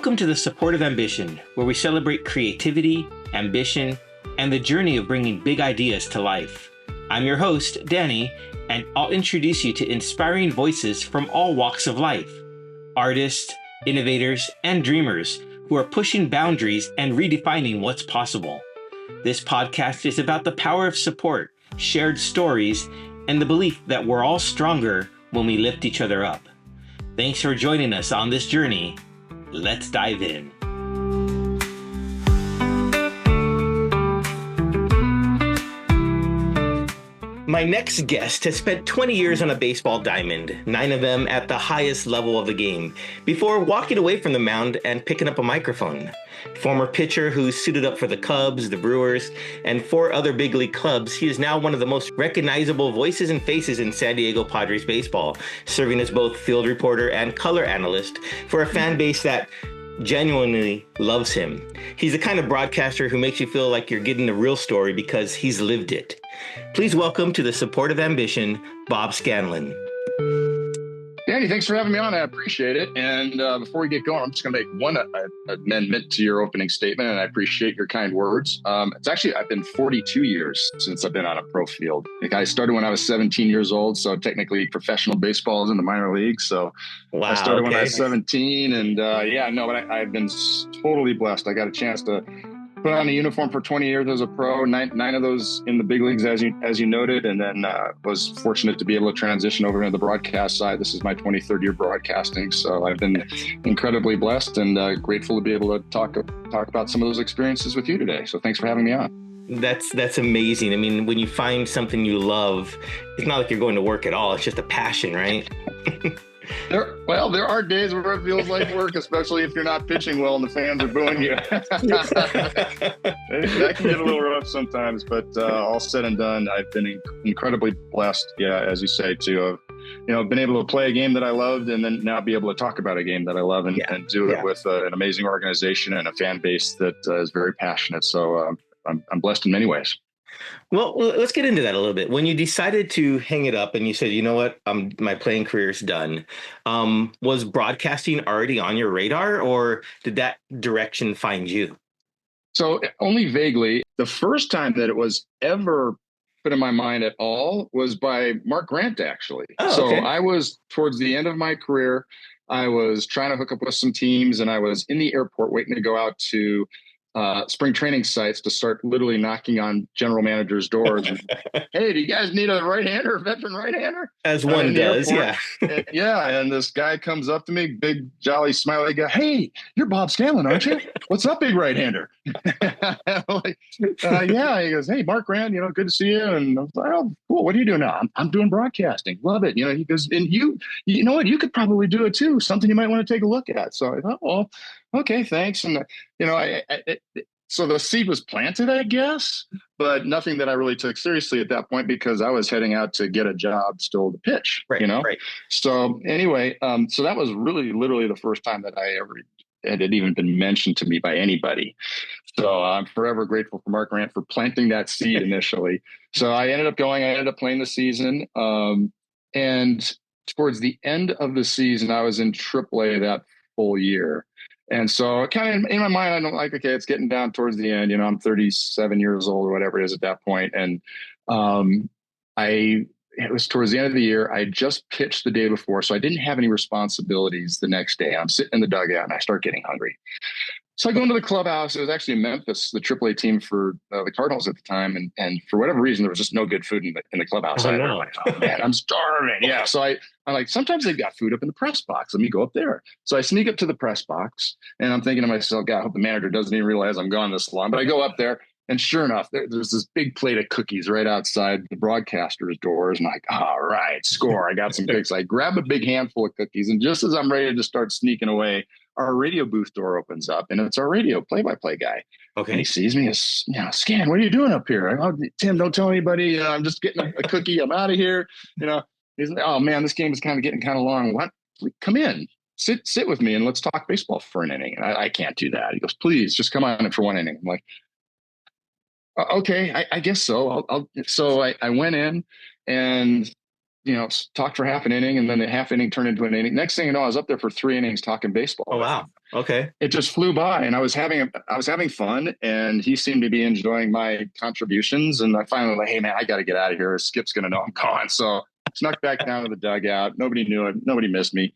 Welcome to the Support of Ambition, where we celebrate creativity, ambition, and the journey of bringing big ideas to life. I'm your host, Danny, and I'll introduce you to inspiring voices from all walks of life. Artists, innovators, and dreamers who are pushing boundaries and redefining what's possible. This podcast is about the power of support, shared stories, and the belief that we're all stronger when we lift each other up. Thanks for joining us on this journey. Let's dive in. My next guest has spent 20 years on a baseball diamond, 9 of them at the highest level of the game, before walking away from the mound and picking up a microphone. Former pitcher who suited up for the Cubs, the Brewers, and 4 other big league clubs, he is now one of the most recognizable voices and faces in San Diego Padres baseball, serving as both field reporter and color analyst for a fan base that genuinely loves him. He's the kind of broadcaster who makes you feel like you're getting the real story because he's lived it. Please welcome to the Support of Ambition, Bob Scanlan. Danny, thanks for having me on. I appreciate it. And before we get going, I'm just going to make one amendment to your opening statement, and I appreciate your kind words. I've been 42 years since I've been on a pro field. I started when I was 17 years old, so technically professional baseball is in the minor leagues. So wow, I started when I was 17, and but I've been totally blessed. I got a chance to put on a uniform for 20 years as a pro, nine of those in the big leagues, as you noted, and then was fortunate to be able to transition over into the broadcast side. This is my 23rd year broadcasting, so I've been incredibly blessed and grateful to be able to talk about some of those experiences with you today. So thanks for having me on. That's amazing. I mean, when you find something you love, it's not like you're going to work at all. It's just a passion, right? There are days where it feels like work, especially if you're not pitching well and the fans are booing you. That can get a little rough sometimes, but all said and done, I've been incredibly blessed, as you say, to have been able to play a game that I loved and then now be able to talk about a game that I love and do it with an amazing organization and a fan base that is very passionate. So I'm blessed in many ways. Well, let's get into that a little bit. When you decided to hang it up and you said, you know what, my playing career's done, was broadcasting already on your radar, or did that direction find you? So only vaguely. The first time that it was ever put in my mind at all was by Mark Grant, actually. Oh, okay. So I was towards the end of my career. I was trying to hook up with some teams, and I was in the airport waiting to go out to spring training sites to start literally knocking on general managers' doors. And, hey, do you guys need a right-hander, a veteran right-hander? As one does, yeah. And this guy comes up to me, big, jolly, smiley guy. Hey, you're Bob Scanlan, aren't you? What's up, big right-hander? Yeah. He goes, hey, Mark Grant, good to see you. And I was like, oh, cool. What are you doing now? I'm doing broadcasting. Love it. He goes, and you know what? You could probably do it too. Something you might want to take a look at. So I thought, well, okay, thanks. And, so the seed was planted, I guess, but nothing that I really took seriously at that point because I was heading out to get a job still to pitch, Right. So anyway, so that was really literally the first time that I ever had even been mentioned to me by anybody. So I'm forever grateful for Mark Grant for planting that seed initially. So I ended up playing the season. And towards the end of the season, I was in AAA that full year. And so kind of in my mind, I don't like, okay, it's getting down towards the end, I'm 37 years old or whatever it is at that point. And it was towards the end of the year. I just pitched the day before, so I didn't have any responsibilities the next day. I'm sitting in the dugout and I start getting hungry. So I go into the clubhouse. It was actually in Memphis, the AAA team for the Cardinals at the time. And for whatever reason, there was just no good food in the clubhouse. Oh, I'm no. like, oh man, I'm starving. Yeah. So I'm like, sometimes they've got food up in the press box. Let me go up there. So I sneak up to the press box and I'm thinking to myself, God, I hope the manager doesn't even realize I'm gone this long. But I go up there and sure enough, there's this big plate of cookies right outside the broadcaster's doors. And I'm like, all right, score. I got some picks. I grab a big handful of cookies. And just as I'm ready to start sneaking away, our radio booth door opens up and it's our radio play-by-play guy. Okay. And he sees me as, Scan, what are you doing up here? Tim, don't tell anybody. I'm just getting a cookie. I'm out of here. He's like, oh man, this game is getting kind of long. What? Come in, sit with me and let's talk baseball for an inning. And I can't do that. He goes, please just come on in for one inning. I'm like, okay, I guess so. So I went in and talked for half an inning, and then the half inning turned into an inning. Next thing you know, I was up there for 3 innings talking baseball Oh, with wow. him. Okay. It just flew by, and I was having fun, and he seemed to be enjoying my contributions. And I finally like, hey man, I got to get out of here. Skip's going to know I'm gone. So snuck back down to the dugout. Nobody knew it. Nobody missed me.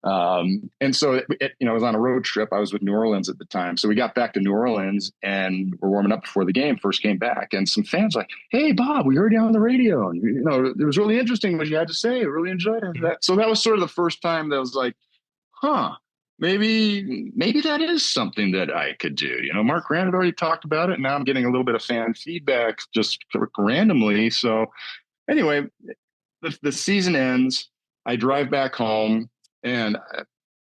And so it was on a road trip. I was with New Orleans at the time. So we got back to New Orleans and we're warming up before the game, first game back. And some fans were like, hey, Bob, we heard you on the radio. And, it was really interesting what you had to say. I really enjoyed it. So that was sort of the first time that was like, huh, maybe that is something that I could do. Mark Grant had already talked about it. And now I'm getting a little bit of fan feedback just randomly. So anyway, the season ends. I drive back home and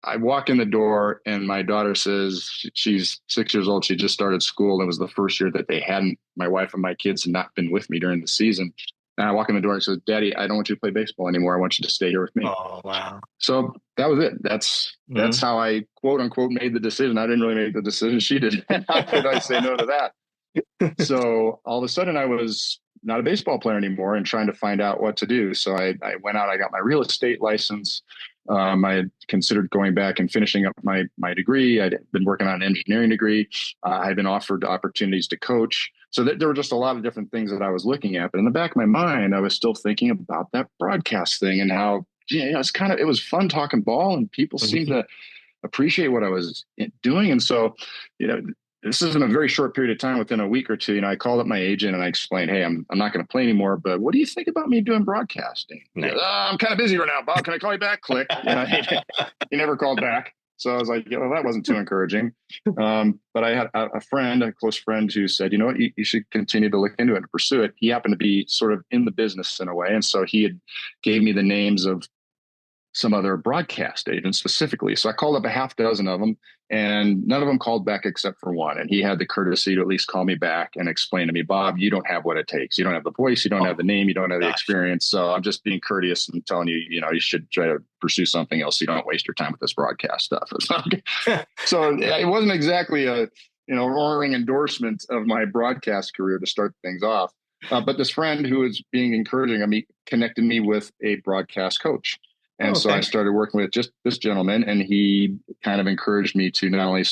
I walk in the door and my daughter says she's 6 years old. She just started school. It was the first year that my wife and my kids had not been with me during the season. And I walk in the door and she says, Daddy, I don't want you to play baseball anymore. I want you to stay here with me. Oh, wow. So that was it. That's how I quote unquote made the decision. I didn't really make the decision. She did. How could I say no to that? So all of a sudden I was not a baseball player anymore and trying to find out what to do. So I went out, I got my real estate license. I had considered going back and finishing up my degree. I'd been working on an engineering degree. I had been offered opportunities to coach. So there were just a lot of different things that I was looking at. But in the back of my mind, I was still thinking about that broadcast thing and how, it was fun talking ball and people seemed to appreciate what I was doing. And so, this is in a very short period of time. Within a week or two, I called up my agent and I explained, hey, I'm not going to play anymore, but what do you think about me doing broadcasting? Nice. I'm kind of busy right now, Bob. Can I call you back? Click. He never called back. So I was like, that wasn't too encouraging. But I had a close friend who said, you know what, you should continue to look into it and pursue it. He happened to be sort of in the business in a way. And so he gave me the names of some other broadcast agents specifically. So I called up a half dozen of them and none of them called back except for one. And he had the courtesy to at least call me back and explain to me, Bob, you don't have what it takes. You don't have the voice. You don't have the name. You don't have the experience. So I'm just being courteous and telling you, you should try to pursue something else. So you don't waste your time with this broadcast stuff. So it wasn't exactly a, roaring endorsement of my broadcast career to start things off. But this friend who was being encouraging of me connected me with a broadcast coach. And so I started working with just this gentleman, and he kind of encouraged me to not only,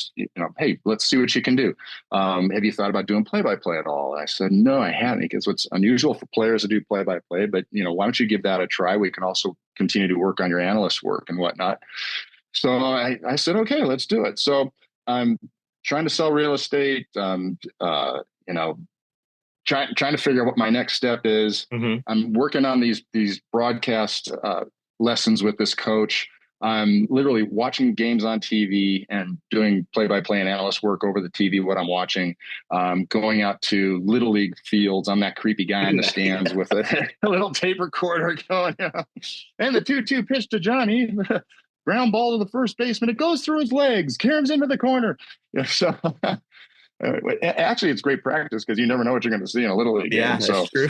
hey, let's see what you can do. Have you thought about doing play-by-play at all? And I said, no, I haven't, because what's unusual for players to do play-by-play, but, why don't you give that a try? We can also continue to work on your analyst work and whatnot. So I said, okay, let's do it. So I'm trying to sell real estate, trying to figure out what my next step is. Mm-hmm. I'm working on these broadcast lessons with this coach. I'm literally watching games on TV and doing play-by-play and analyst work over the TV, what I'm watching, going out to Little League fields. I'm that creepy guy in the stands with a little tape recorder going, and the 2-2 pitch to Johnny, ground ball to the first baseman. It goes through his legs, caroms into the corner. So actually, it's great practice because you never know what you're going to see in a Little League game. So, true.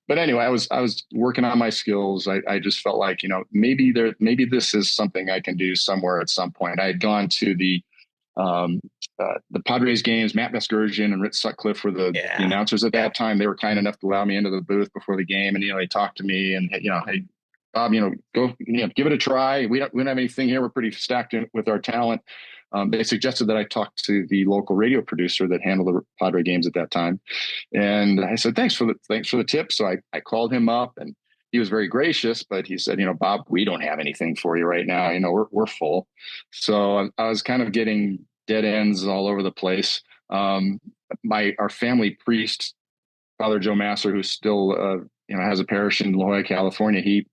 But anyway, I was working on my skills. I just felt like, maybe this is something I can do somewhere at some point. I had gone to the Padres games. Matt Vesgersian and Rich Sutcliffe were the announcers at that time. They were kind enough to allow me into the booth before the game, and they talked to me and hey, Bob, go give it a try. We don't have anything here. We're pretty stacked with our talent. They suggested that I talk to the local radio producer that handled the Padre games at that time. And I said, thanks for the tip. So I called him up and he was very gracious, but he said, Bob, we don't have anything for you right now. We're full. So I was kind of getting dead ends all over the place. Our family priest, Father Joe Masser, who still, has a parish in La Jolla, California, he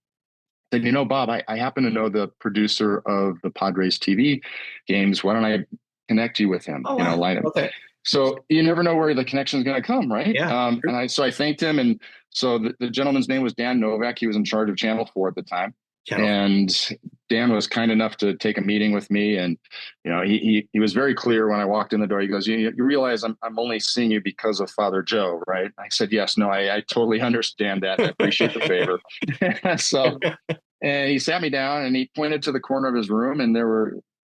said, Bob, I happen to know the producer of the Padres TV games. Why don't I connect you with him? Line him. Okay. So you never know where the connection is going to come, right? Yeah. So I thanked him, and so the gentleman's name was Dan Novak. He was in charge of Channel 4 at the time, and Dan was kind enough to take a meeting with me, and he was very clear when I walked in the door. He goes, "You realize I'm only seeing you because of Father Joe, right?" I said, "Yes, no, I totally understand that. I appreciate the favor." So, and he sat me down and he pointed to the corner of his room, and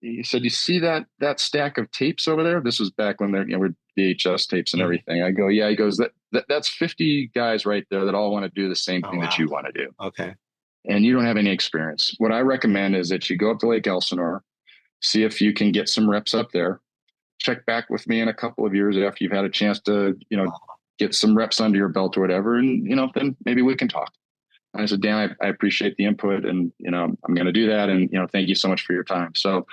he said, "You see that stack of tapes over there?" This was back when there were VHS tapes and everything. I go, "Yeah." He goes, "That's 50 guys right there that all want to do the same thing that you want to do." Okay. and you don't have any experience, what I recommend is that you go up to Lake Elsinore, see if you can get some reps up there. Check back with me in a couple of years after you've had a chance to, get some reps under your belt or whatever. And, then maybe we can talk. And I said, Dan, I appreciate the input, and, I'm going to do that. And, thank you so much for your time. So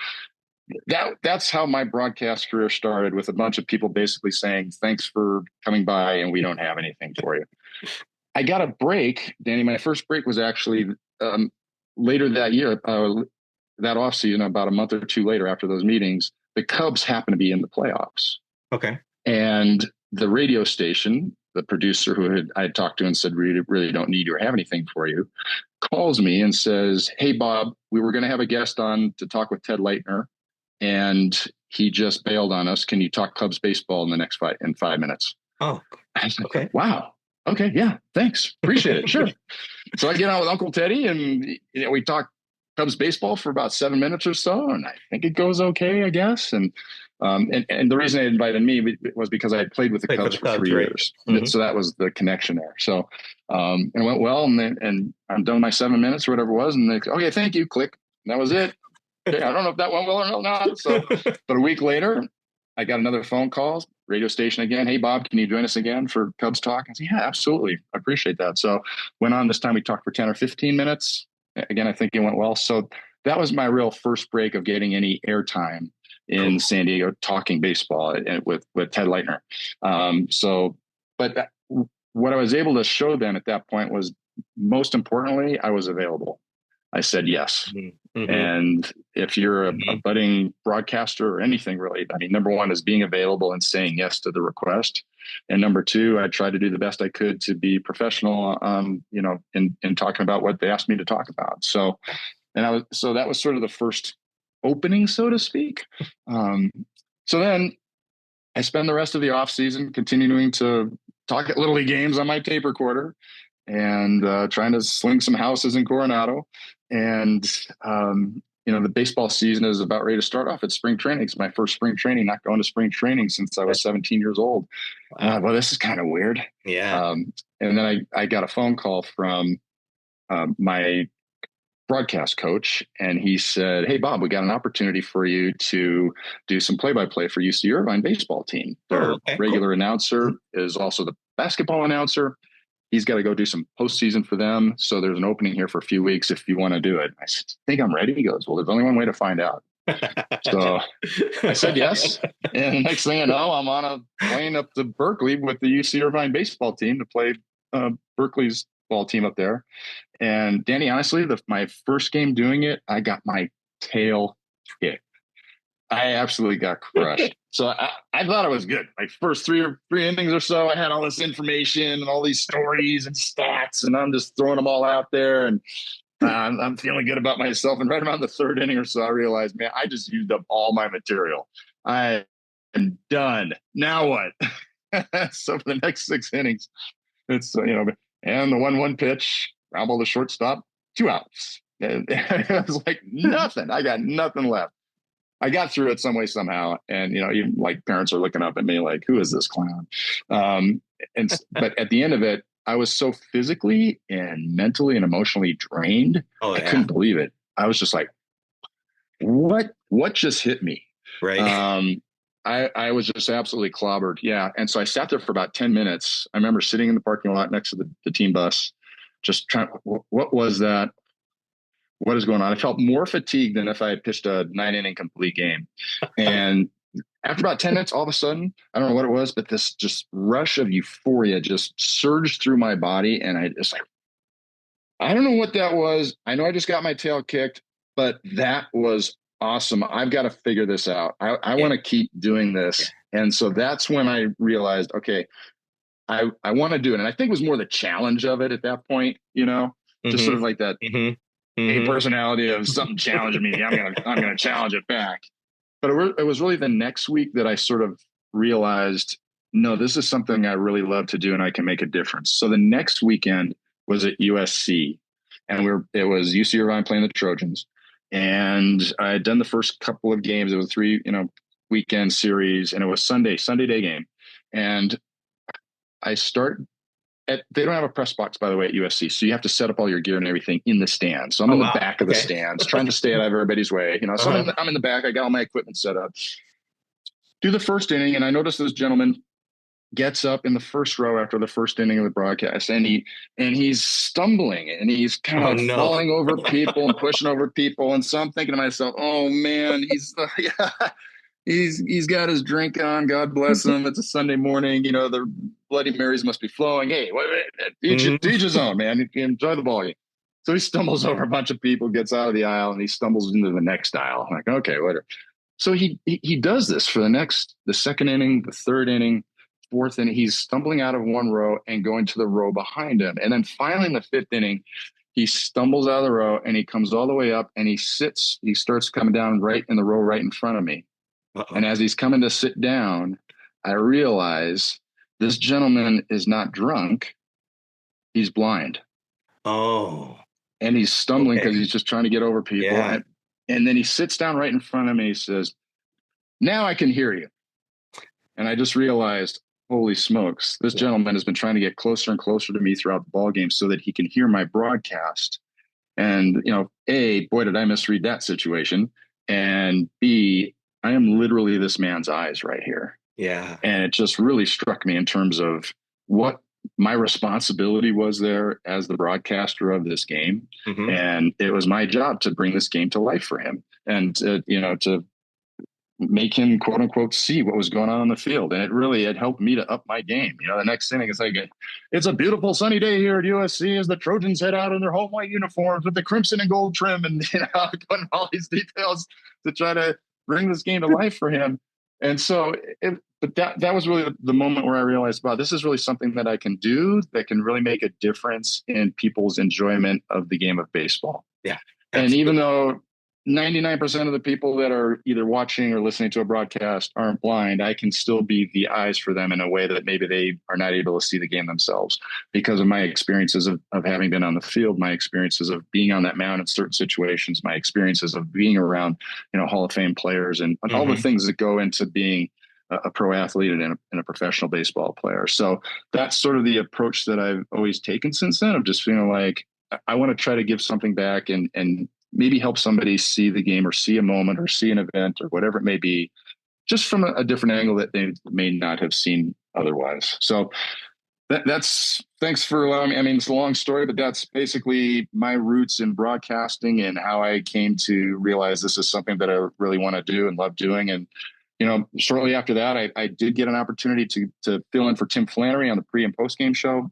that's how my broadcast career started, with a bunch of people basically saying, thanks for coming by, and we don't have anything for you. I got a break, Danny. My first break was actually later that year, that offseason, about a month or two later after those meetings. The Cubs happened to be in the playoffs. Okay. And the radio station, the producer who I had talked to and said, we really don't need you or have anything for you, calls me and says, hey, Bob, we were going to have a guest on to talk with Ted Leitner, and he just bailed on us. Can you talk Cubs baseball in 5 minutes? Oh, I was like, okay. Wow. Okay. Yeah. Thanks. Appreciate it. Sure. So I get on with Uncle Teddy, and we talk Cubs baseball for about 7 minutes or so, and I think it goes okay, I guess. And the reason they invited me was because I had played with the Cubs for 3 years, mm-hmm. So that was the connection there. So it went well, and I'm done my 7 minutes or whatever it was, and they okay, thank you, click. And that was it. Okay, I don't know if that went well or not. So, but a week later, I got another phone call, radio station again. Hey, Bob, can you join us again for Cubs Talk? I said, yeah, absolutely. I appreciate that. So went on. This time we talked for 10 or 15 minutes. Again, I think it went well. So that was my real first break of getting any airtime in San Diego talking baseball with Ted Leitner. But what I was able to show them at that point was, most importantly, I was available. I said yes. Mm-hmm. And if you're a budding broadcaster or anything really, I mean, number one is being available and saying yes to the request. And number two, I tried to do the best I could to be professional, in talking about what they asked me to talk about. So that was sort of the first opening, so to speak. So then I spend the rest of the off season continuing to talk at Little League games on my tape recorder, and trying to sling some houses in Coronado. And, the baseball season is about ready to start off at spring training. It's my first spring training, not going to spring training since I was 17 years old. Well, this is kind of weird. Yeah. And then I got a phone call from my broadcast coach, and he said, hey, Bob, we got an opportunity for you to do some play-by-play for UC Irvine baseball team. Their regular announcer is also the basketball announcer. He's got to go do some postseason for them. So there's an opening here for a few weeks if you want to do it. I said, think I'm ready? He goes, well, there's only one way to find out. So I said yes. And the next thing I know, I'm on a plane up to Berkeley with the UC Irvine baseball team to play Berkeley's ball team up there. And Danny, honestly, my first game doing it, I got my tail kicked. I absolutely got crushed. So I thought it was good. Like first three innings or so, I had all this information and all these stories and stats, and I'm just throwing them all out there, and I'm feeling good about myself. And right around the third inning or so, I realized, man, I just used up all my material. I am done. Now what? So for the next 6 innings, it's and the 1-1 pitch, ground ball to shortstop, 2 outs. It was like nothing. I got nothing left. I got through it some way, somehow. And, even like parents are looking up at me like, who is this clown? But at the end of it, I was so physically and mentally and emotionally drained. I couldn't believe it. I was just like, what just hit me? Right. I was just absolutely clobbered. Yeah. And so I sat there for about 10 minutes. I remember sitting in the parking lot next to the team bus, just trying, what was that? What is going on? I felt more fatigued than if I had pitched a 9-inning complete game. And after about 10 minutes, all of a sudden, I don't know what it was, but this just rush of euphoria just surged through my body. And I just I don't know what that was. I know I just got my tail kicked, but that was awesome. I've got to figure this out. I want to keep doing this. And so that's when I realized, okay, I want to do it. And I think it was more the challenge of it at that point, just sort of like that. A personality of something challenging me. I'm gonna challenge it back. But it was really the next week that I sort of realized, no, this is something I really love to do, and I can make a difference. So the next weekend was at USC, and it was UC Irvine playing the Trojans, and I had done the first couple of games. It was 3 weekend series, and it was Sunday day game, and I start they don't have a press box, by the way, at USC. So you have to set up all your gear and everything in the stands. So I'm Oh in the wow. back of the Okay. stands trying to stay out of everybody's way. So Uh-huh. I'm in the back. I got all my equipment set up. Do the first inning, and I noticed this gentleman gets up in the first row after the first inning of the broadcast, and he's stumbling and he's kind of Oh like no. falling over people and pushing over people. And so I'm thinking to myself, oh man, yeah, he's got his drink on. God bless him. It's a Sunday morning. The Bloody Marys must be flowing. Hey, Mhm. each his own, man. Enjoy the ball game. So he stumbles over a bunch of people, gets out of the aisle, and he stumbles into the next aisle. I'm like, okay, whatever. So he does this for the second inning, the third inning, fourth inning. He's stumbling out of one row and going to the row behind him. And then finally in the fifth inning, he stumbles out of the row and he comes all the way up and he starts coming down right in the row right in front of me. And Uh-oh. as he's coming to sit down, I realize this gentleman is not drunk. He's blind. Oh. And he's stumbling because Okay. he's just trying to get over people. Yeah. And then he sits down right in front of me. He says, "Now I can hear you." And I just realized, holy smokes, this gentleman has been trying to get closer and closer to me throughout the ball game so that he can hear my broadcast. And, A, boy, did I misread that situation. And B, I am literally this man's eyes right here. Yeah. And it just really struck me in terms of what my responsibility was there as the broadcaster of this game. Hmm. And it was my job to bring this game to life for him and, to make him quote unquote see what was going on in the field. And it helped me to up my game. The next inning is like, it's a beautiful sunny day here at USC as the Trojans head out in their home white uniforms with the crimson and gold trim, and putting all these details to try to bring this game to life for him. And so but that was really the moment where I realized, wow, this is really something that I can do that can really make a difference in people's enjoyment of the game of baseball. Yeah. And even Absolutely. though 99% of the people that are either watching or listening to a broadcast aren't blind, I can still be the eyes for them in a way that maybe they are not able to see the game themselves because of my experiences of having been on the field, my experiences of being on that mound in certain situations, my experiences of being around, Hall of Fame players and all the Hmm. things that go into being a pro athlete and a professional baseball player. So that's sort of the approach that I've always taken since then of just feeling like I want to try to give something back and maybe help somebody see the game or see a moment or see an event or whatever it may be, just from a different angle that they may not have seen otherwise. So that's thanks for allowing me. I mean, it's a long story, but that's basically my roots in broadcasting and how I came to realize this is something that I really want to do and love doing. And shortly after that, I did get an opportunity to fill in for Tim Flannery on the pre and post game show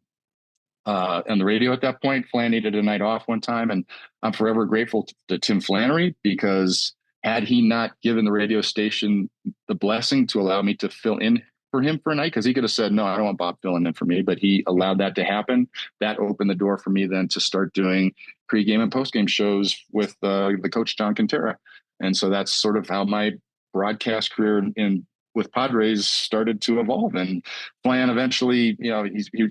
on the radio at that point. Flan needed a night off one time, and I'm forever grateful to Tim Flannery because had he not given the radio station the blessing to allow me to fill in for him for a night, because he could have said, no, I don't want Bob filling in for me, but he allowed that to happen. That opened the door for me then to start doing pregame and postgame shows with the coach, John Quintera. And so that's sort of how my broadcast career with Padres started to evolve. And Flan eventually, he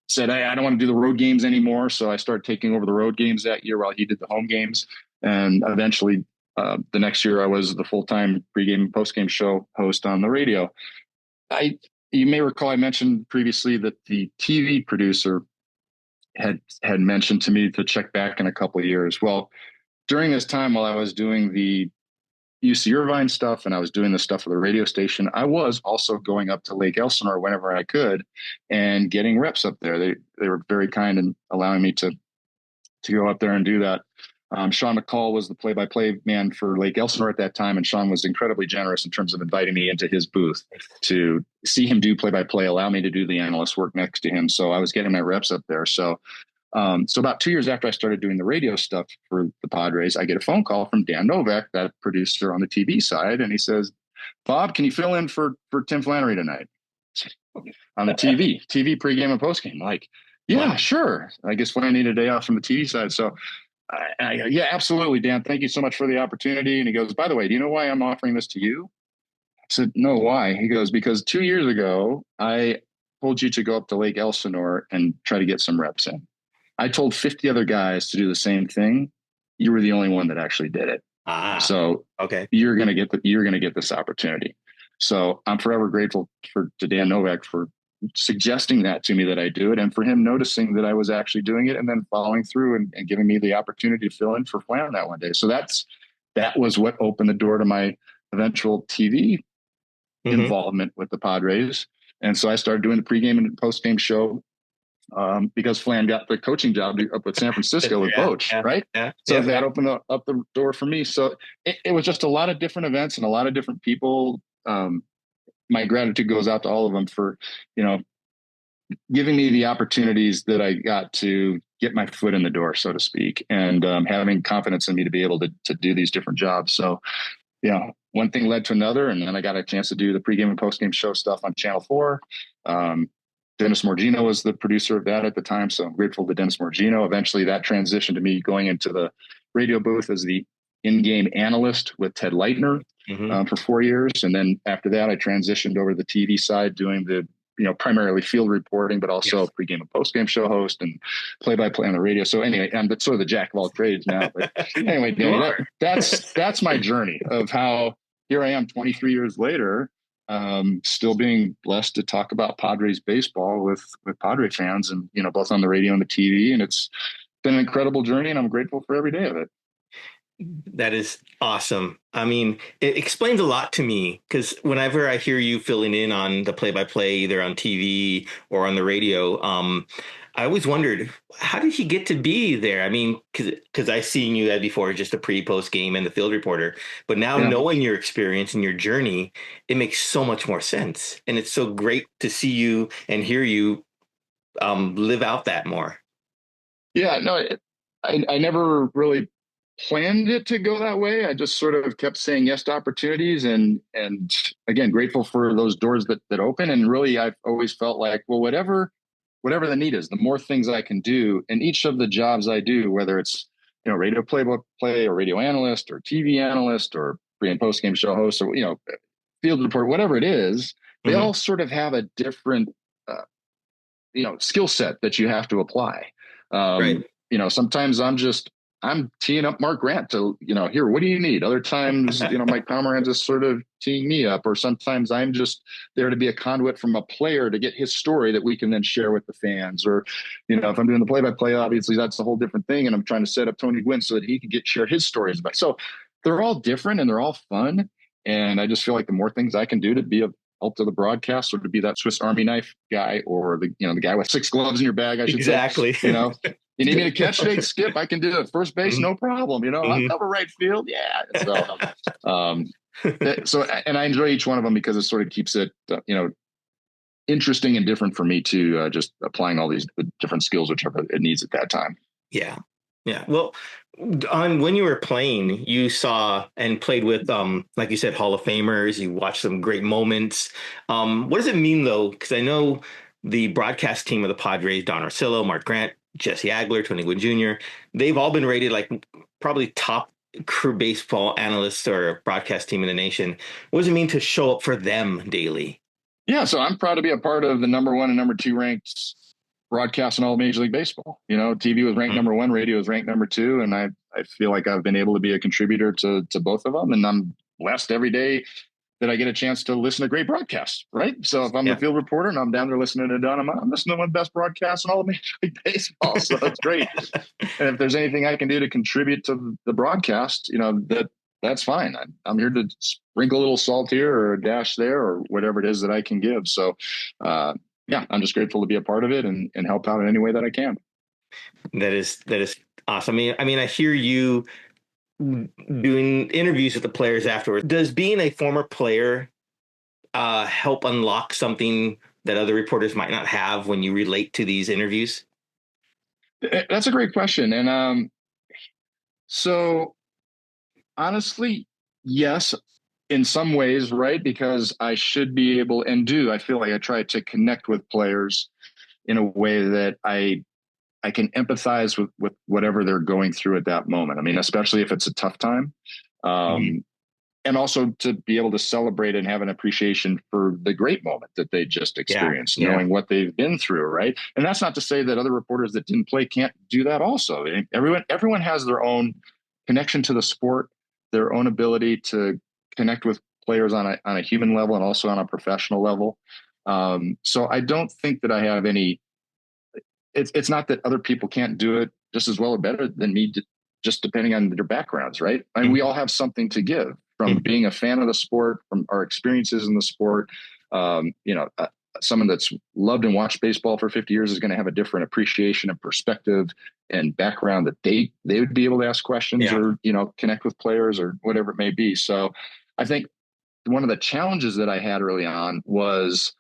said, I don't want to do the road games anymore. So I started taking over the road games that year while he did the home games. And eventually, the next year, I was the full-time pregame and postgame show host on the radio. You may recall I mentioned previously that the TV producer had mentioned to me to check back in a couple of years. Well, during this time, while I was doing the UC Irvine stuff and I was doing the stuff for the radio station, I was also going up to Lake Elsinore whenever I could and getting reps up there. They were very kind in allowing me to go up there and do that. Sean McCall was the play-by-play man for Lake Elsinore at that time, and Sean was incredibly generous in terms of inviting me into his booth to see him do play-by-play, allow me to do the analyst work next to him. So I was getting my reps up there. So about 2 years after I started doing the radio stuff for the Padres, I get a phone call from Dan Novak, that producer on the TV side, and he says, "Bob, can you fill in for Tim Flannery tonight on the TV pregame and postgame?" Like, yeah, Wow. sure. I guess when I need a day off from the TV side. So yeah, absolutely, Dan. Thank you so much for the opportunity. And he goes, "By the way, do you know why I'm offering this to you?" I said, "No, why?" He goes, "Because 2 years ago, I told you to go up to Lake Elsinore and try to get some reps in. I told 50 other guys to do the same thing. You were the only one that actually did it. Ah. So Okay. you're going to get this opportunity." So I'm forever grateful to Dan Novak for suggesting that to me that I do it, and for him noticing that I was actually doing it and then following through and giving me the opportunity to fill in for Flan that one day. So that was what opened the door to my eventual TV involvement with the Padres. And so I started doing the pregame and postgame show because Flan got the coaching job up with San Francisco with Boch, right? So that opened up the door for me. So it was just a lot of different events and a lot of different people. My gratitude goes out to all of them for, giving me the opportunities that I got to get my foot in the door, so to speak, and having confidence in me to be able to do these different jobs. So, one thing led to another, and then I got a chance to do the pregame and postgame show stuff on Channel 4. Dennis Morgino was the producer of that at the time, so I'm grateful to Dennis Morgino. Eventually, that transitioned to me going into the radio booth as the in-game analyst with Ted Leitner for 4 years, and then after that, I transitioned over to the TV side, doing the primarily field reporting, but also pregame and postgame show host and play-by-play on the radio. So anyway, I'm sort of the jack of all trades now. But anyway, Danny, that's my journey of how here I am 23 years later, still being blessed to talk about Padres baseball with Padre fans, and both on the radio and the TV. And it's been an incredible journey, and I'm grateful for every day of it. That is awesome. I mean, it explains a lot to me, because whenever I hear you filling in on the play-by-play, either on TV or on the radio, I always wondered, how did he get to be there? I mean, because I seen you as before, just a pre-post game and the field reporter, but now knowing your experience and your journey, it makes so much more sense. And it's so great to see you and hear you live out that more. Yeah, no, I never really planned it to go that way. I just sort of kept saying yes to opportunities, and again, grateful for those doors that open. And really, I've always felt like, well, whatever the need is, the more things I can do. And each of the jobs I do, whether it's radio play or radio analyst or TV analyst or pre and post game show host or field report, whatever it is, they all sort of have a different skill set that you have to apply. Right. Sometimes I'm teeing up Mark Grant to, here, what do you need? Other times, Mike Pomeranz is sort of teeing me up, or sometimes I'm just there to be a conduit from a player to get his story that we can then share with the fans. Or, if I'm doing the play-by-play, obviously that's a whole different thing. And I'm trying to set up Tony Gwynn so that he can share his stories about it. So they're all different and they're all fun. And I just feel like the more things I can do to be of help to the broadcast, or to be that Swiss Army knife guy, or the guy with 6 gloves in your bag, I should say. You need me to catch today, Skip? I can do it. First base, no problem. I'll cover right field. Yeah. So, and I enjoy each one of them because it sort of keeps it, interesting and different for me too. Just applying all these different skills, whichever it needs at that time. Yeah. Yeah. Well, when you were playing, you saw and played with, like you said, Hall of Famers. You watched some great moments. What does it mean, though? Because I know the broadcast team of the Padres, Don Orsillo, Mark Grant, Jesse Agler, Tony Gwynn Jr., they've all been rated like probably top career baseball analysts or broadcast team in the nation. What does it mean to show up for them daily? Yeah, so I'm proud to be a part of the number 1 and number 2 ranked broadcast in all of Major League Baseball. TV was ranked number 1, radio was ranked number 2, and I feel like I've been able to be a contributor to both of them, and I'm blessed every day that I get a chance to listen to great broadcasts, right? So if I'm the field reporter and I'm down there listening to Don, I'm listening to one of the best broadcasts in all of Major League Baseball. So that's great. And if there's anything I can do to contribute to the broadcast, that's fine. I'm here to sprinkle a little salt here or a dash there or whatever it is that I can give. So, I'm just grateful to be a part of it and help out in any way that I can. That is awesome. I mean, I hear you doing interviews with the players afterwards. Does being a former player help unlock something that other reporters might not have when you relate to these interviews? That's a great question. And so honestly, yes, in some ways, right? Because I should be able I feel like I try to connect with players in a way that I can empathize with whatever they're going through at that moment. I mean, especially if it's a tough time. And also to be able to celebrate and have an appreciation for the great moment that they just experienced, knowing what they've been through, right? And that's not to say that other reporters that didn't play can't do that also. Everyone has their own connection to the sport, their own ability to connect with players on a human level and also on a professional level. So I don't think that I have any. It's not that other people can't do it just as well or better than me, just depending on their backgrounds, right? I mean, we all have something to give from being a fan of the sport, from our experiences in the sport. Someone that's loved and watched baseball for 50 years is going to have a different appreciation and perspective and background that they would be able to ask questions or, connect with players or whatever it may be. So I think one of the challenges that I had early on was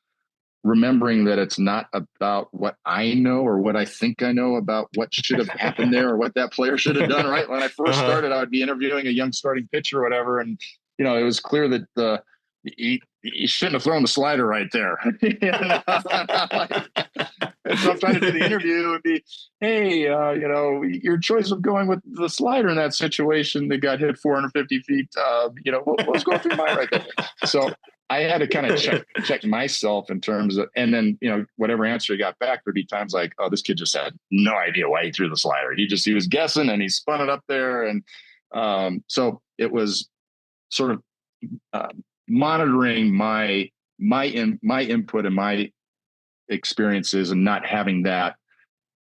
remembering that it's not about what I know or what I think I know about what should have happened there or what that player should have done. Right. When I first started, I would be interviewing a young starting pitcher or whatever. And, it was clear that he shouldn't have thrown the slider right there. And so I'm trying to do the interview. It would be, hey, your choice of going with the slider in that situation that got hit 450 feet, what was going through my right there? So I had to kind of check myself in terms of, and then, whatever answer he got back would be times like, oh, this kid just had no idea why he threw the slider. He was guessing and he spun it up there. And so it was sort of monitoring my input and my experiences and not having that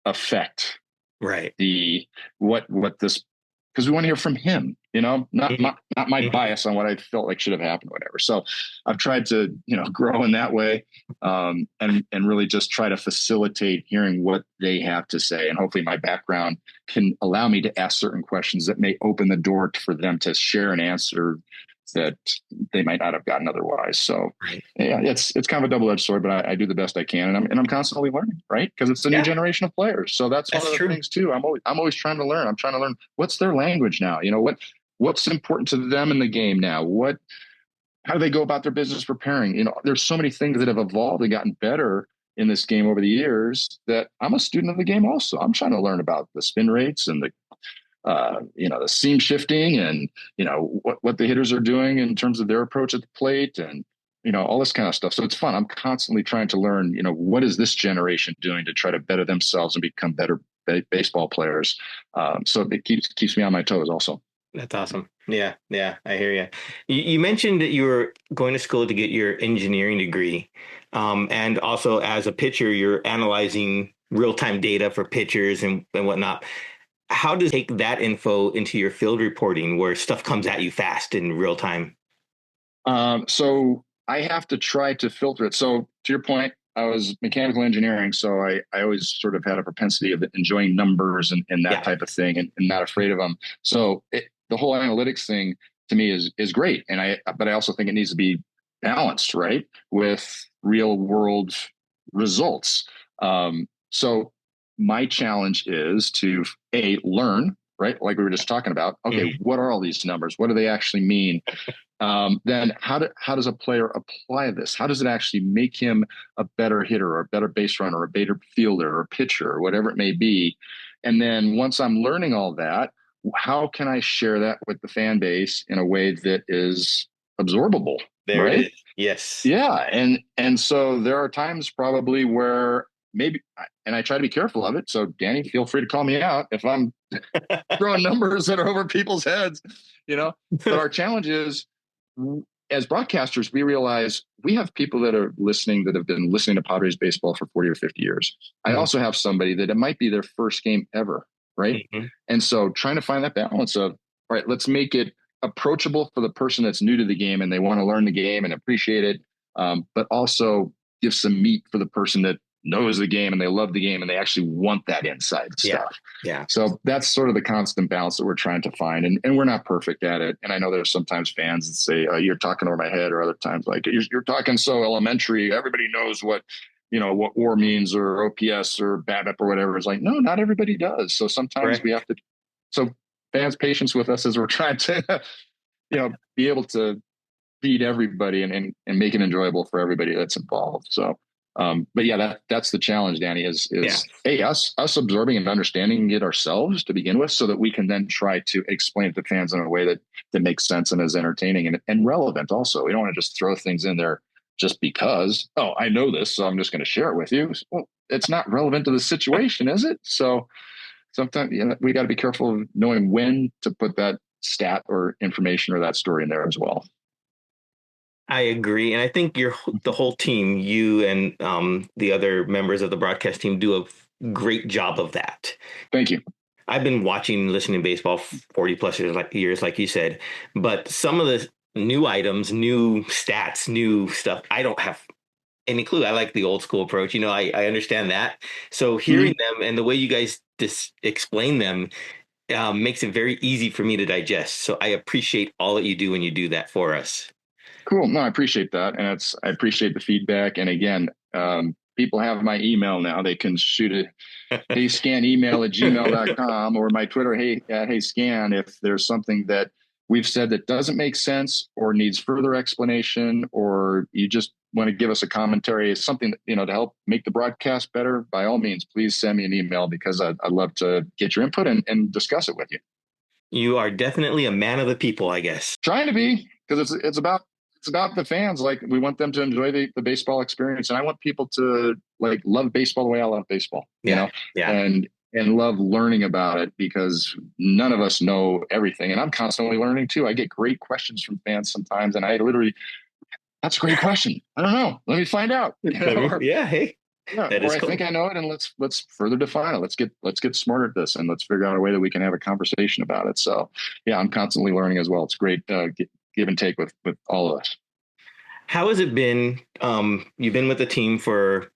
affect what this, because we want to hear from him, not my bias on what I felt like should have happened or whatever. So I've tried to, grow in that way, and really just try to facilitate hearing what they have to say. And hopefully my background can allow me to ask certain questions that may open the door for them to share an answer that they might not have gotten otherwise. So yeah, it's kind of a double-edged sword, but I do the best I can, and I'm constantly learning, right? Because it's a new generation of players. So that's one of the things too. I'm always trying to learn. I'm trying to learn what's their language now. What's important to them in the game now. How do they go about their business preparing? There's so many things that have evolved and gotten better in this game over the years that I'm a student of the game. Also, I'm trying to learn about the spin rates and the seam shifting and, what the hitters are doing in terms of their approach at the plate and, all this kind of stuff. So it's fun. I'm constantly trying to learn, what is this generation doing to try to better themselves and become better baseball players. So it keeps me on my toes also. That's awesome. Yeah. I hear you. You mentioned that you were going to school to get your engineering degree. And also as a pitcher, you're analyzing real-time data for pitchers and whatnot. How does take that info into your field reporting where stuff comes at you fast in real time? So I have to try to filter it. So to your point, I was mechanical engineering. So I always sort of had a propensity of enjoying numbers and that type of thing and not afraid of them. So the whole analytics thing to me is great. But I also think it needs to be balanced, right, with real world results. So my challenge is to learn, right? Like we were just talking about, okay, what are all these numbers? What do they actually mean? Then how does a player apply this? How does it actually make him a better hitter or a better base runner or a better fielder or pitcher or whatever it may be? And then once I'm learning all that, how can I share that with the fan base in a way that is absorbable? There right? It is. Yes. Yeah. And so there are times probably where maybe, and I try to be careful of it. So Danny, feel free to call me out if I'm throwing numbers that are over people's heads, but our challenge is as broadcasters, we realize we have people that are listening that have been listening to Padres baseball for 40 or 50 years. I also have somebody that it might be their first game ever. Right. And so trying to find that balance of, all right, let's make it approachable for the person that's new to the game and they want to learn the game and appreciate it. But also give some meat for the person that knows the game and they love the game and they actually want that inside stuff. Yeah. So that's sort of the constant balance that we're trying to find. And we're not perfect at it. And I know there's sometimes fans that say, you're talking over my head, or other times like you're talking so elementary. Everybody knows what WAR means or OPS or BABIP or whatever. It's like, no, not everybody does. So sometimes we have to, so fans, patience with us as we're trying to, be able to feed everybody and make it enjoyable for everybody that's involved. So, but yeah, that's the challenge, Danny, is us absorbing and understanding it ourselves to begin with, so that we can then try to explain it to fans in a way that makes sense and is entertaining and relevant. Also, we don't want to just throw things in there just because, I know this, so I'm just going to share it with you. Well, it's not relevant to the situation, is it? So sometimes we got to be careful of knowing when to put that stat or information or that story in there as well. I agree, and I think the whole team, you and the other members of the broadcast team, do a great job of that. Thank you. I've been watching, listening to baseball 40 plus years, like you said, but some of the new items, new stats, new stuff, I don't have any clue. I like the old school approach. I understand that. So hearing Mhm. them and the way you guys explain them makes it very easy for me to digest. So I appreciate all that you do when you do that for us. Cool. No, I appreciate that. And I appreciate the feedback. And again, people have my email now. They can shoot a heyscanemail@gmail.com or my Twitter, heyscan, if there's something that we've said that doesn't make sense or needs further explanation, or you just want to give us a commentary, something that, to help make the broadcast better, by all means, please send me an email because I'd love to get your input and discuss it with you. You are definitely a man of the people, I guess. Trying to be, because it's about the fans. Like, we want them to enjoy the baseball experience, and I want people to like love baseball the way I love baseball, Yeah. Yeah. and love learning about it, because none of us know everything, and I'm constantly learning too. I get great questions from fans sometimes, and I literally, that's a great question, I don't know, let me find out. Yeah. Hey, Yeah, that or is I think cool. I know it, and let's further define it. Let's get smarter at this, and let's figure out a way that we can have a conversation about it. So, yeah, I'm constantly learning as well. It's great, give and take with all of us. How has it been? You've been with the team for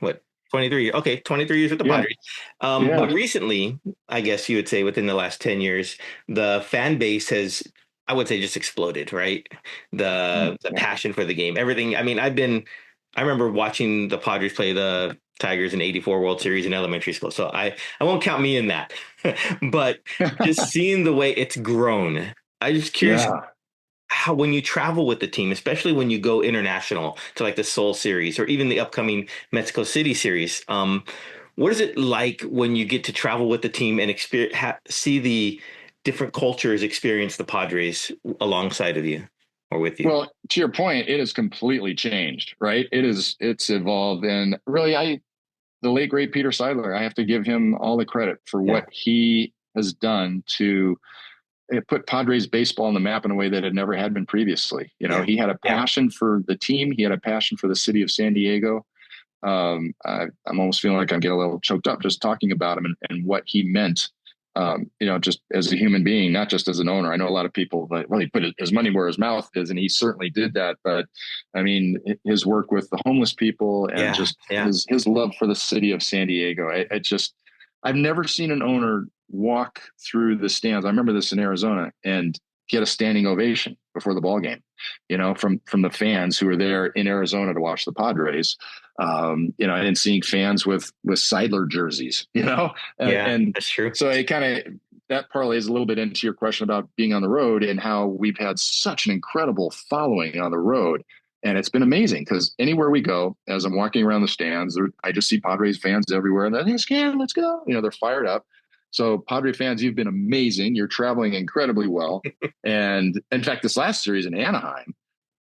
what, 23 years? Okay, 23 years with the Yeah, Padres. yeah, But recently, I guess you would say within the last 10 years, the fan base has, I would say, just exploded, right? The yeah. passion for the game, everything. I mean, I remember watching the Padres play the Tigers in '84 World Series in elementary school. So I won't count me in that. But just seeing the way it's grown, I just curious Yeah. how, when you travel with the team, especially when you go international to like the Seoul series or even the upcoming Mexico City series, what is it like when you get to travel with the team and see the different cultures experience the Padres alongside of you or with you? Well, to your point, it has completely changed, right? It's evolved, and really, the late great Peter Seidler, I have to give him all the credit for Yeah, what he has done to put Padres baseball on the map in a way that it never had been previously. yeah, He had a yeah. passion for the team. He had a passion for the city of San Diego. I'm almost feeling like I'm getting a little choked up just talking about him and what he meant. Just as a human being, not just as an owner. I know a lot of people, but well, he put his money where his mouth is, and he certainly did that. But I mean, his work with the homeless people and Yeah, just yeah, his love for the city of San Diego. I've never seen an owner walk through the stands. I remember this in Arizona and get a standing ovation before the ball game, from the fans who were there in Arizona to watch the Padres. And seeing fans with Seidler jerseys, yeah. and That's true. so it kind of, that parlays a little bit into your question about being on the road and how we've had such an incredible following on the road. And it's been amazing because anywhere we go, as I'm walking around the stands, I just see Padres fans everywhere. And they're scared, let's go. They're fired up. So Padre fans, you've been amazing. You're traveling incredibly well. And in fact, this last series in Anaheim,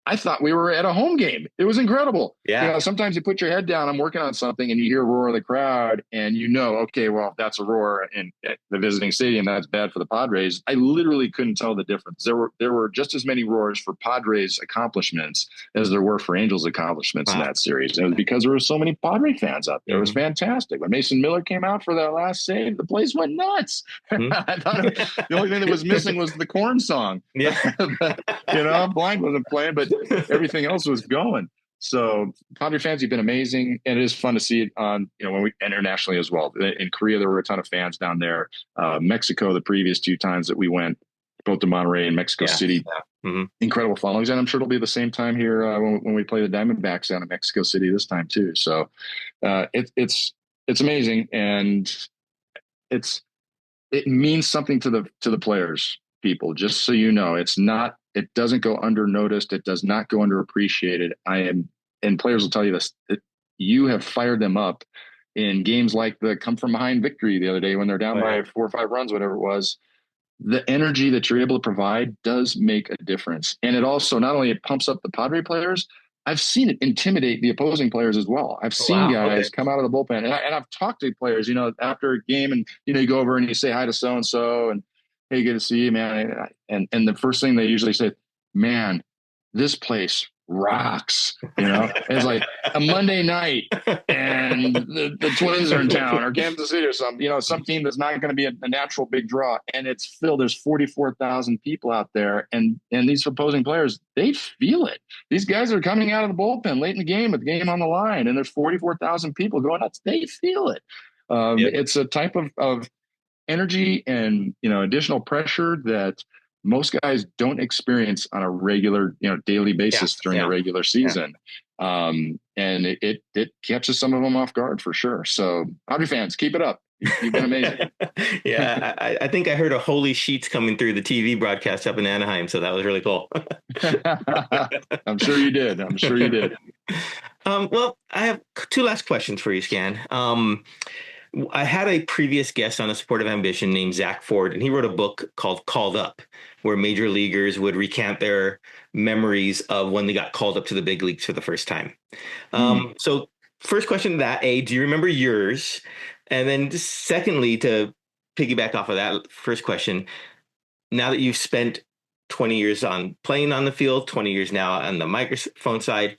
I thought we were at a home game. It was incredible. Yeah. Sometimes you put your head down, I'm working on something, and you hear a roar of the crowd, and okay, well, that's a roar in the visiting stadium. That's bad for the Padres. I literally couldn't tell the difference. There were just as many roars for Padres accomplishments as there were for Angels accomplishments in Wow. that series. And it was because there were so many Padre fans out there. It was Hmm. fantastic. When Mason Miller came out for that last save, the place went nuts. Hmm. I thought the only thing that was missing was the corn song. Yeah. Blind wasn't playing, but everything else was going. So Padre fans, you've been amazing, and it is fun to see it on, when we internationally as well. In Korea, there were a ton of fans down there. Mexico, the previous two times that we went, both to Monterrey and Mexico Yeah. City, Hmm. incredible followings, and I'm sure it'll be the same time here when we play the Diamondbacks down in Mexico City this time too. So it's amazing, and it means something to the players, people. Just so you know, it doesn't go under noticed. It does not go underappreciated. And players will tell you this, you have fired them up in games like the come from behind victory the other day when they're down by 4 or 5 runs, whatever it was. The energy that you're able to provide does make a difference. And it also, not only it pumps up the Padre players, I've seen it intimidate the opposing players as well. I've Oh, seen wow. Okay. guys come out of the bullpen, and I've talked to players, after a game, and you go over and you say hi to so and so, and hey, good to see you, man. And the first thing they usually say, man, this place rocks. It's like a Monday night and the Twins are in town or Kansas City or something, some team that's not going to be a natural big draw, and it's filled. There's 44,000 people out there, and these opposing players, they feel it. These guys are coming out of the bullpen late in the game with the game on the line, and there's 44,000 people going nuts. They feel it. Yep. It's a type of energy and additional pressure that most guys don't experience on a regular daily basis during the regular season. And it catches some of them off guard for sure. So Padre fans, keep it up. You've been amazing. I think I heard a holy sheets coming through the TV broadcast up in Anaheim, so that was really cool. I'm sure you did. Well, I have two last questions for you, Scan. I had a previous guest on A Sport of Ambition named Zach Ford, and he wrote a book called Called Up, where major leaguers would recount their memories of when they got called up to the big leagues for the first time. So first question to that, do you remember yours? And then just secondly, to piggyback off of that first question, now that you've spent 20 years on playing on the field, 20 years now on the microphone side,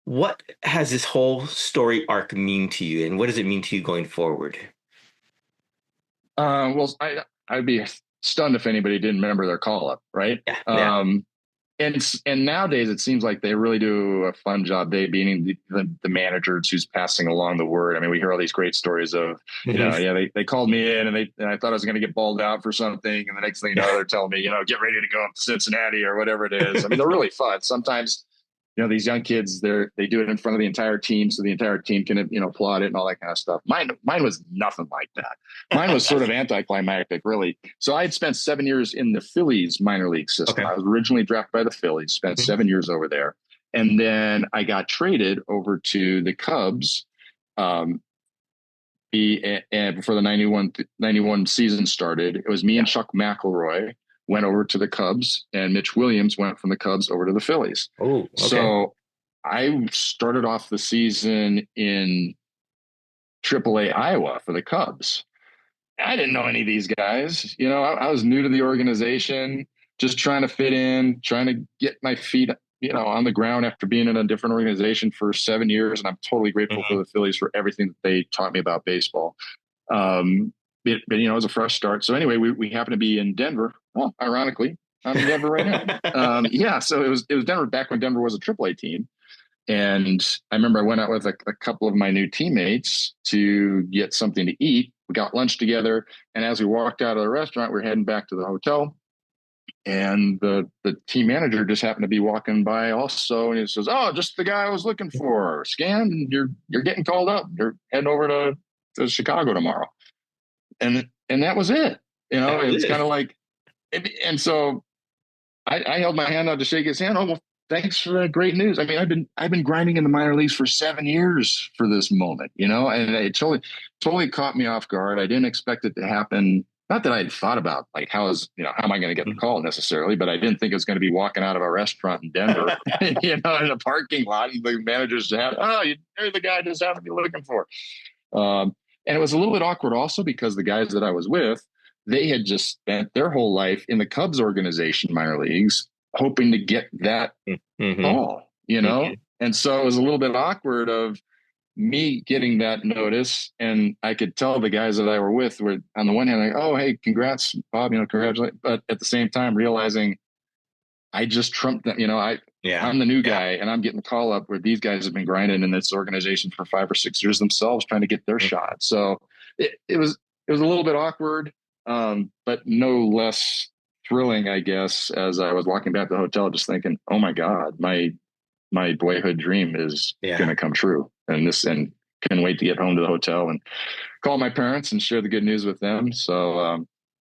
what has this whole story arc mean to you, and what does it mean to you going forward? Well, I'd be stunned if anybody didn't remember their call up, right? And nowadays it seems like they really do a fun job. They being the managers who's passing along the word. I mean, we hear all these great stories of, they called me in and I thought I was going to get balled out for something, and the next thing you know, they're telling me, get ready to go up to Cincinnati or whatever it is. I mean, they're really fun. Sometimes these young kids, they do it in front of the entire team, so the entire team can, applaud it and all that kind of stuff. Mine was nothing like that. Mine was sort of anticlimactic, really. So I had spent 7 years in the Phillies minor league system. Okay. I was originally drafted by the Phillies, spent 7 years over there. And then I got traded over to the Cubs before the 91 season started. It was me and Chuck McElroy went over to the Cubs, and Mitch Williams went from the Cubs over to the Phillies. Oh, okay. So I started off the season in AAA Iowa for the Cubs. I didn't know any of these guys. I was new to the organization, just trying to fit in, trying to get my feet, on the ground after being in a different organization for 7 years. And I'm totally grateful for the Phillies for everything that they taught me about baseball. But it was a fresh start. So anyway, we happened to be in Denver. Well, ironically, I'm in Denver right now. So it was Denver back when Denver was a AAA team. And I remember I went out with a couple of my new teammates to get something to eat. We got lunch together. And as we walked out of the restaurant, we we're heading back to the hotel. And the team manager just happened to be walking by also. And he says, "Oh, just the guy I was looking for. Scan, you're getting called up. You're heading over to Chicago tomorrow." And that was it. It's kind of like, and so I held my hand out to shake his hand. Oh, well, thanks for that great news. I mean, I've been grinding in the minor leagues for 7 years for this moment, and it totally caught me off guard. I didn't expect it to happen. Not that I had thought about like how am I going to get the call necessarily, but I didn't think it was going to be walking out of a restaurant in Denver, in a parking lot, and the managers have, you're the guy I just happened to be looking for. And it was a little bit awkward also because the guys that I was with, they had just spent their whole life in the Cubs organization, minor leagues, hoping to get that call, And so it was a little bit awkward of me getting that notice. And I could tell the guys that I were with were on the one hand, like, "Oh, hey, congrats, Bob, congratulations." But at the same time, realizing I just trumped them, I'm the new guy and I'm getting the call up where these guys have been grinding in this organization for 5 or 6 years themselves trying to get their shot. So it was a little bit awkward, but no less thrilling, I guess, as I was walking back to the hotel, just thinking, "Oh my God, my boyhood dream is going to come true." And couldn't wait to get home to the hotel and call my parents and share the good news with them. So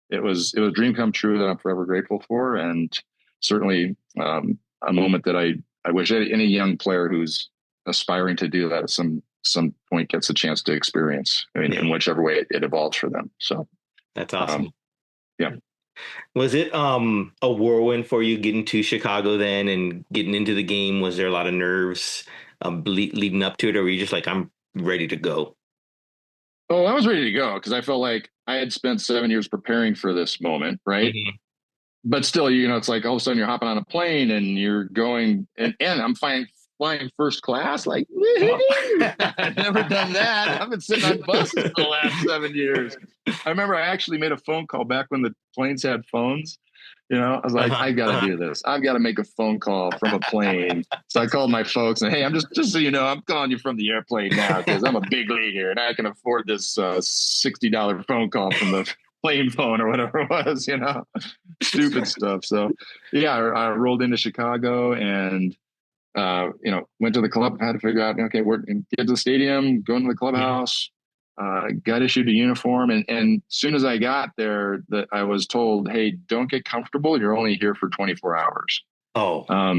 it was a dream come true that I'm forever grateful for. And certainly a moment that I wish any young player who's aspiring to do that at some point gets a chance to experience in whichever way it evolves for them. So that's awesome. Was it a whirlwind for you getting to Chicago then and getting into the game? Was there a lot of nerves leading up to it, or were you just like, "I'm ready to go"? Oh, I was ready to go because I felt like I had spent 7 years preparing for this moment, right? but still, it's like all of a sudden you're hopping on a plane and you're going, and I'm flying first class. Like, Wow. I've never done that. I've been sitting on buses for the last 7 years. I remember I actually made a phone call back when the planes had phones. I was like, I got to do this. I've got to make a phone call from a plane. So I called my folks and, hey, I'm just so you know, I'm calling you from the airplane now because I'm a big leaguer and I can afford this $60 phone call from the plane phone or whatever it was, stupid stuff. So yeah, I rolled into Chicago and, went to the club, had to figure out, okay, get to the stadium, go into the clubhouse, got issued a uniform. And as soon as I got there, I was told, hey, don't get comfortable. You're only here for 24 hours. Oh,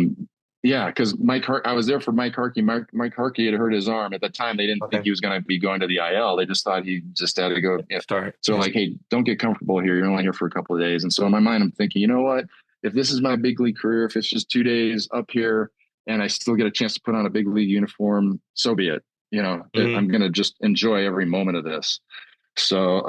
yeah. Cause I was there for Mike Harkey. Mike Harkey had hurt his arm at the time. They didn't think he was going to be going to the IL. They just thought he just had to go start. So like, hey, don't get comfortable here. You're only here for a couple of days. And so in my mind, I'm thinking, you know what, if this is my big league career, if it's just 2 days up here and I still get a chance to put on a big league uniform, so be it. I'm going to just enjoy every moment of this. So,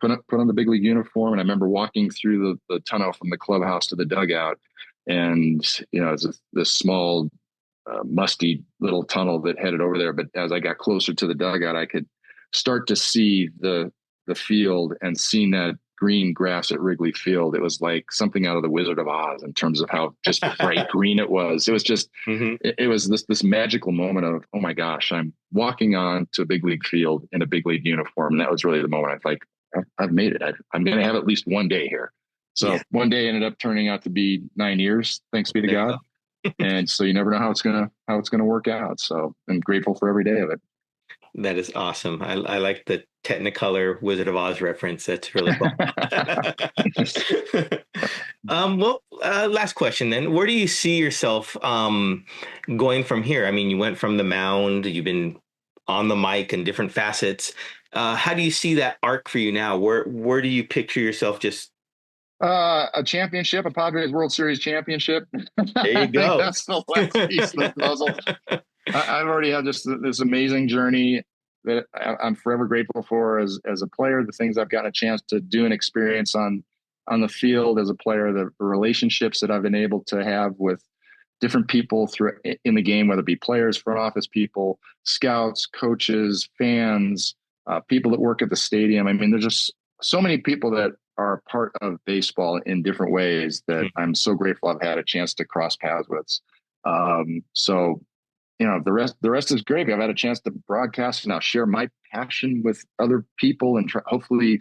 put on the big league uniform. And I remember walking through the tunnel from the clubhouse to the dugout. And, it's this small, musty little tunnel that headed over there. But as I got closer to the dugout, I could start to see the field, and seeing that green grass at Wrigley Field. It was like something out of the Wizard of Oz in terms of how just bright green it was. It was just, it was this magical moment of, oh my gosh, I'm walking on to a big league field in a big league uniform. And that was really the moment I was like, I've made it. I'm going to have at least one day here. So one day ended up turning out to be 9 years. Thanks be to God. And so you never know how it's going to work out. So I'm grateful for every day of it. That is awesome. I like the Technicolor Wizard of Oz reference. That's really cool. Last question then. Where do you see yourself going from here? I mean, you went from the mound, you've been on the mic and different facets. How do you see that arc for you now? Where do you picture yourself just? A championship, a Padres World Series championship. There you go. That's the last piece of the puzzle. I've already had this amazing journey that I'm forever grateful for as a player. The things I've gotten a chance to do and experience on the field as a player, the relationships that I've been able to have with different people in the game, whether it be players, front office people, scouts, coaches, fans, people that work at the stadium. I mean, there's just so many people that are a part of baseball in different ways that I'm so grateful I've had a chance to cross paths with. So the rest is great. I've had a chance to broadcast and now share my passion with other people and hopefully,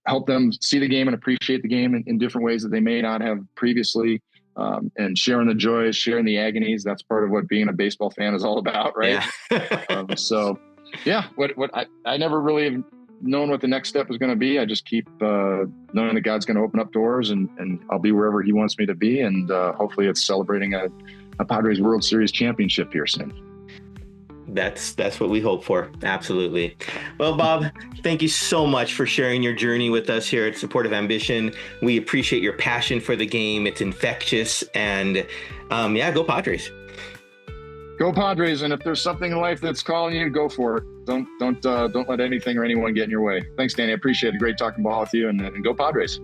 help them see the game and appreciate the game in different ways that they may not have previously. And sharing the joys, sharing the agonies. That's part of what being a baseball fan is all about, right? Yeah. What I never really have known what the next step is going to be. I just keep knowing that God's going to open up doors and I'll be wherever he wants me to be. And hopefully it's celebrating a Padres World Series championship here soon. That's what we hope for. Absolutely. Well, Bob, thank you so much for sharing your journey with us here at Supportive Ambition. We appreciate your passion for the game. It's infectious. And go Padres. Go Padres. And if there's something in life that's calling you, go for it. Don't let anything or anyone get in your way. Thanks, Danny. I appreciate it. Great talking ball with you, and go Padres.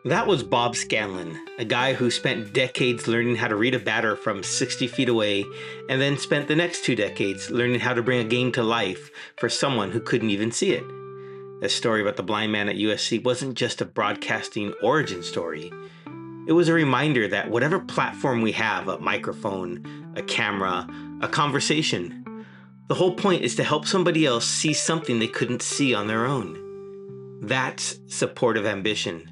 That was Bob Scanlan, a guy who spent decades learning how to read a batter from 60 feet away, and then spent the next 2 decades learning how to bring a game to life for someone who couldn't even see it. The story about the blind man at USC wasn't just a broadcasting origin story. It was a reminder that whatever platform we have, a microphone, a camera, a conversation, the whole point is to help somebody else see something they couldn't see on their own. That's supportive ambition.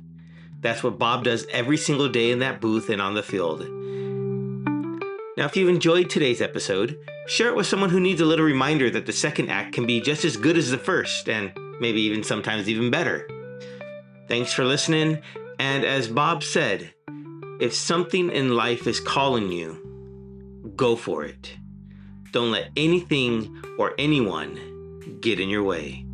That's what Bob does every single day in that booth and on the field. Now, if you've enjoyed today's episode, share it with someone who needs a little reminder that the second act can be just as good as the first, and maybe even sometimes even better. Thanks for listening, and as Bob said, if something in life is calling you, go for it. Don't let anything or anyone get in your way.